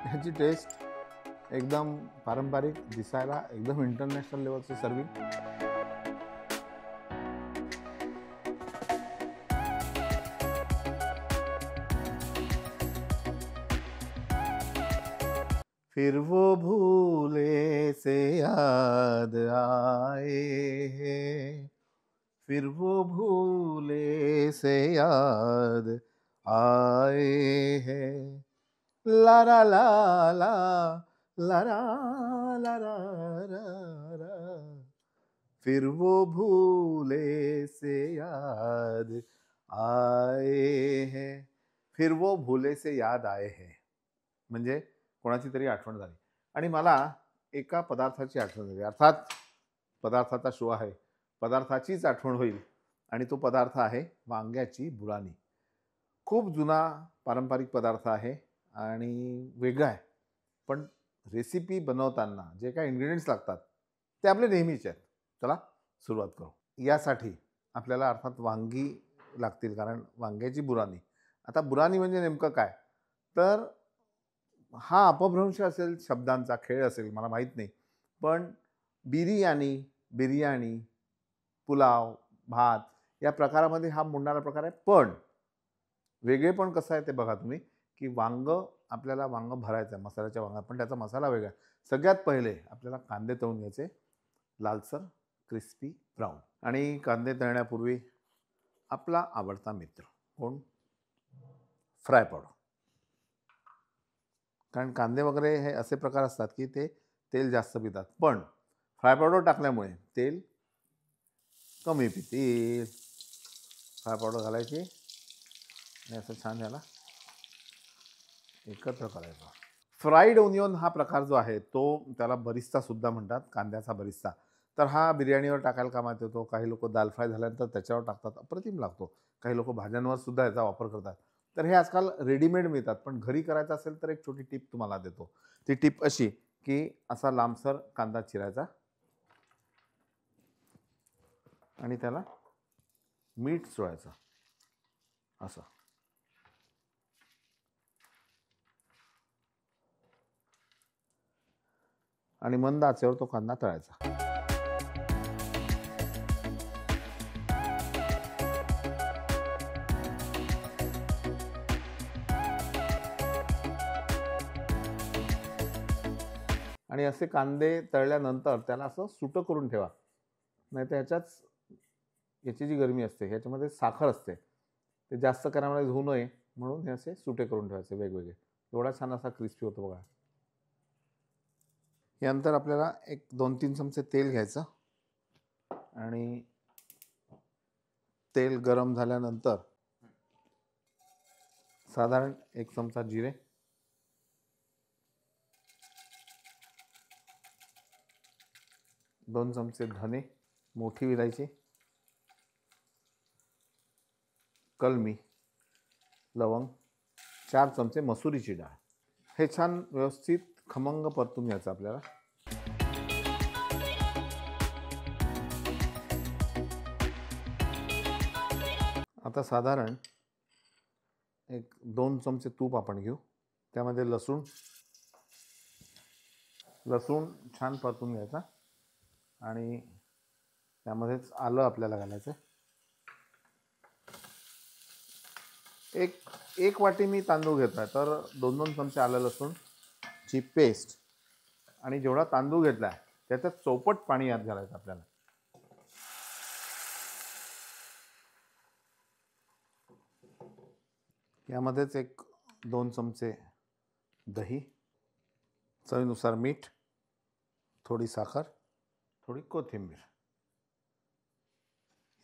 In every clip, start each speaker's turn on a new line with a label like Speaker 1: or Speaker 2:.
Speaker 1: ह्याची टेस्ट एकदम पारंपरिक, दिसायला एकदम इंटरनॅशनल लेवलचं सर्विंग. फिर वो भूले से याद आए हैं, फिर वो भूले से याद आए हैं. ला ला ला ला ला रा ला रा रा रा, फिर वो भूले से याद आए हैं. फिर वो भूले से याद आए हैं म्हणजे कोणाची तरी आठवण झाली आणि मला एका पदार्थाची आठवण झाली. अर्थात पदार्थाचा शो आहे, पदार्थाचीच आठवण होईल आणि तो पदार्थ आहे वांग्याची बुरानी. खूप जुना पारंपरिक पदार्थ आहे आणि वेगळा आहे, पण रेसिपी बनवताना जे काही इन्ग्रेडियंट्स लागतात ते आपले नेहमीचे आहेत. चला सुरुवात करू. यासाठी आपल्याला अर्थात वांगी लागतील, कारण वांग्याची बुरानी. आता बुरानी म्हणजे नेमकं काय, तर हा अपभ्रंश असेल, शब्दांचा खेळ असेल, मला माहीत नाही, पण बिर्याणी, पुलाव, भात या प्रकारामध्ये हा मोडणारा प्रकार आहे. पण वेगळेपण कसं आहे ते बघा तुम्ही, की आपल्याला वांग भरायचं आहे मसाल्याच्या वांगात, पण त्याचा मसाला वेगळा. सगळ्यात पहिले आपल्याला कांदे तळून घ्यायचे, लालसर क्रिस्पी ब्राऊन. आणि कांदे तळण्यापूर्वी आपला आवडता मित्र कोण, फ्राय पावडर. कारण कांदे वगैरे हे असे प्रकार असतात की ते तेल जास्त पितात, पण फ्राय पावडर टाकल्यामुळे तेल कमी पितील. फ्राय पावडर घालायची आणि असं छान याला एकत्र करायचं. फ्राईड ओनियन हा प्रकार जो आहे तो त्याला बरिस्ता सुद्धा म्हणतात, कांद्याचा बरिस्ता. तर हा बिर्याणीवर टाकायला कामात येतो. काही लोक दाल फ्राय झाल्यानंतर त्याच्यावर टाकतात, अप्रतिम लागतो. काही लोक भाज्यांवर सुद्धा याचा वापर करतात. तर हे आजकाल रेडीमेड मिळतात, पण घरी करायचं असेल तर एक छोटी टिप तुम्हाला देतो. ती टिप अशी की असा लांबसर कांदा चिरायचा आणि त्याला मीठ चोळायचं असं. आणि मंद आचेवर तो कांदा तळायचा. आणि असे कांदे तळल्यानंतर त्याला असं सुटं करून ठेवा, नाही तर याची जी गरमी असते ह्याच्यामध्ये साखर असते, ते जास्त करामध्ये धुवू नये म्हणून हे असे सुटे करून ठेवायचे वेगवेगळे. एवढा छान असा क्रिस्पी होतो बघा. यानंतर आपल्याला एक 2-3 चमचे तेल घ्यायचं आणि तेल गरम झाल्यानंतर साधारण 1 चमचा जिरे, 2 चमचे धने, मोठी विलायची, कलमी, लवंग, 4 चमचे मसुरीची डाळ. हे छान व्यवस्थित खमंग परतून घ्यायचं आपल्याला. आता साधारण 1-2 चमचे तूप आपण घेऊ. त्यामध्ये लसूण छान परतून घ्यायचा आणि त्यामध्येच आलं आपल्याला घालायचं. एक वाटी मी तांदूळ घेतला तर 2-2 चमचे आलं लसूणची पेस्ट आणि जेवढा तांदूळ घेतला त्याच्यात चौपट पाणी यात घालायचं आपल्याला. यामध्येच 1-2 चमचे दही, चवीनुसार मीठ, थोडी साखर, थोडी कोथिंबीर.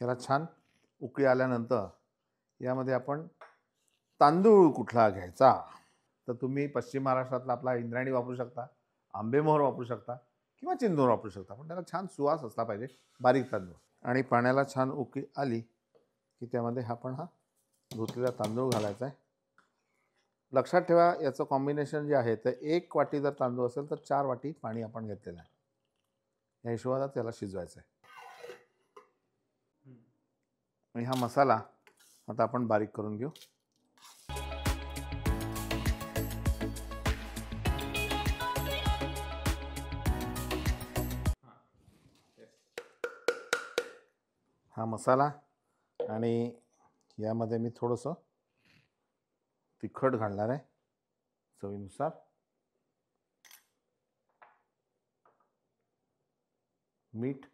Speaker 1: याला छान उकळी आल्यानंतर यामध्ये आपण तांदूळ कुठला घ्यायचा, तर तुम्ही पश्चिम महाराष्ट्रातला आपला इंद्रायणी वापरू शकता, आंबेमोहर वापरू शकता किंवा चिंदोर वापरू शकता, पण त्याला छान सुवास असला पाहिजे, बारीक तांदूळ. आणि पाण्याला छान उकळी आली की त्यामध्ये आपण हा धुतलेला तांदूळ घालायचा आहे. लक्षात ठेवा याचं कॉम्बिनेशन जे आहे तर 1 वाटी जर तांदूळ असेल तर 4 वाटी पाणी आपण घेतलेलं आहे. या हिशोबाने त्याला शिजवायचं आहे. आणि हा मसाला आता आपण बारीक करून घेऊ. हा मसाला आणि यामध्ये मी थोडंसं तिखट घालणार आहे चवीनुसार. मीठ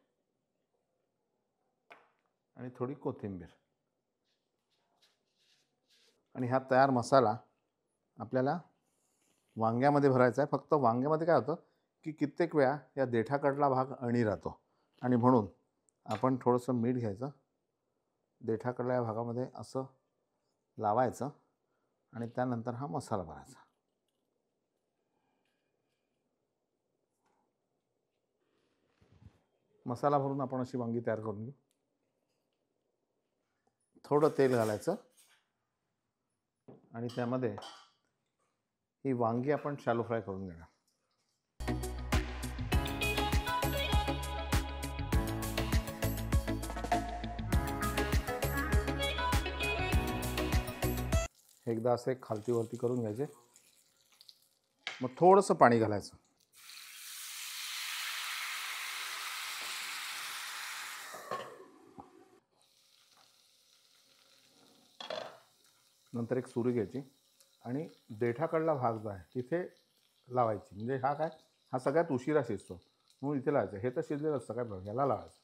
Speaker 1: आणि थोडी कोथिंबीर. आणि हा तयार मसाला आपल्याला वांग्यामध्ये भरायचा आहे. फक्त वांग्यामध्ये काय होतं की कित्येक वेळा या देठाकडला भाग अळणी राहतो आणि म्हणून आपण थोडंसं मीठ घ्यायचं, देठाकडल्या या भागामध्ये असं लावायचं आणि त्यानंतर हा मसाला भरायचा. मसाला भरून आपण अशी वांगी तयार करून घेऊ. थोडं तेल घालायचं आणि त्यामध्ये ही वांगी आपण शॅलो फ्राय करून घेणार. एकदा असे खालती वरती करून घ्यायचे. मग थोडंसं पाणी घालायचं. नंतर एक सुरी घ्यायची आणि देठाकडला भाग जो आहे तिथे लावायची. म्हणजे हा काय, हा सगळ्यात उशिरा शिजतो म्हणून इथे लावायचं. हे तर शिजलेलं असतं, काय बघ याला लावायचं.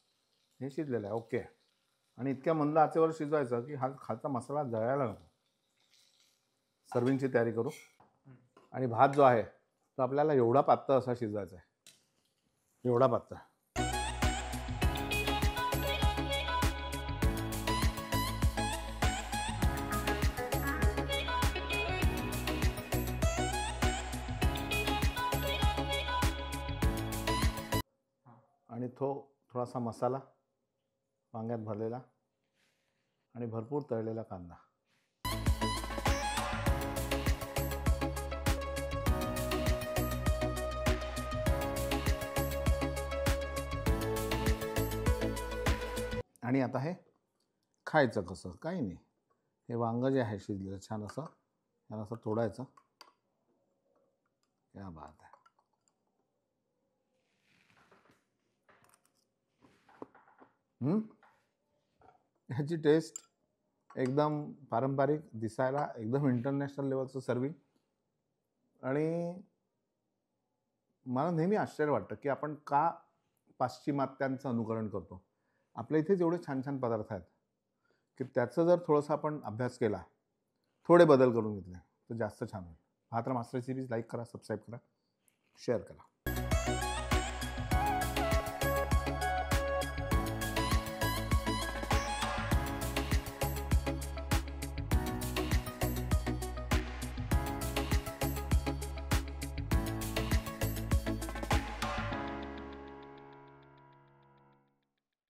Speaker 1: हे शिजलेलं आहे, ओके. आणि इतक्या मंद आचेवर शिजवायचं की हा खालचा मसाला जळायला नको. सर्विंगची तयारी करू. आणि भात जो आहे तो आपल्याला एवढा पातळ असा शिजवायचा आहे, एवढा पातळ. आणि थोडासा मसाला वांग्यात भरलेला आणि भरपूर तळलेला कांदा. आणि आता हे खायचं कसं, काही नाही. हे वांगं जे आहे शिजलेलं छान असं याला असं तोडायचं. क्या बात आहे. ह्याची टेस्ट एकदम पारंपरिक, दिसायला एकदम इंटरनॅशनल लेवलचं सर्विंग. आणि मला नेहमी आश्चर्य वाटतं की आपण का पाश्चिमात्यांचं अनुकरण करतो. आपल्या इथे जेवढे छान छान पदार्थ आहेत की त्याचं जर थोडंसं आपण अभ्यास केला, थोडे बदल करून घेतले तर जास्त छान होईल. भात मास्टर सिरीज लाईक करा, सबस्क्राईब करा, शेअर करा.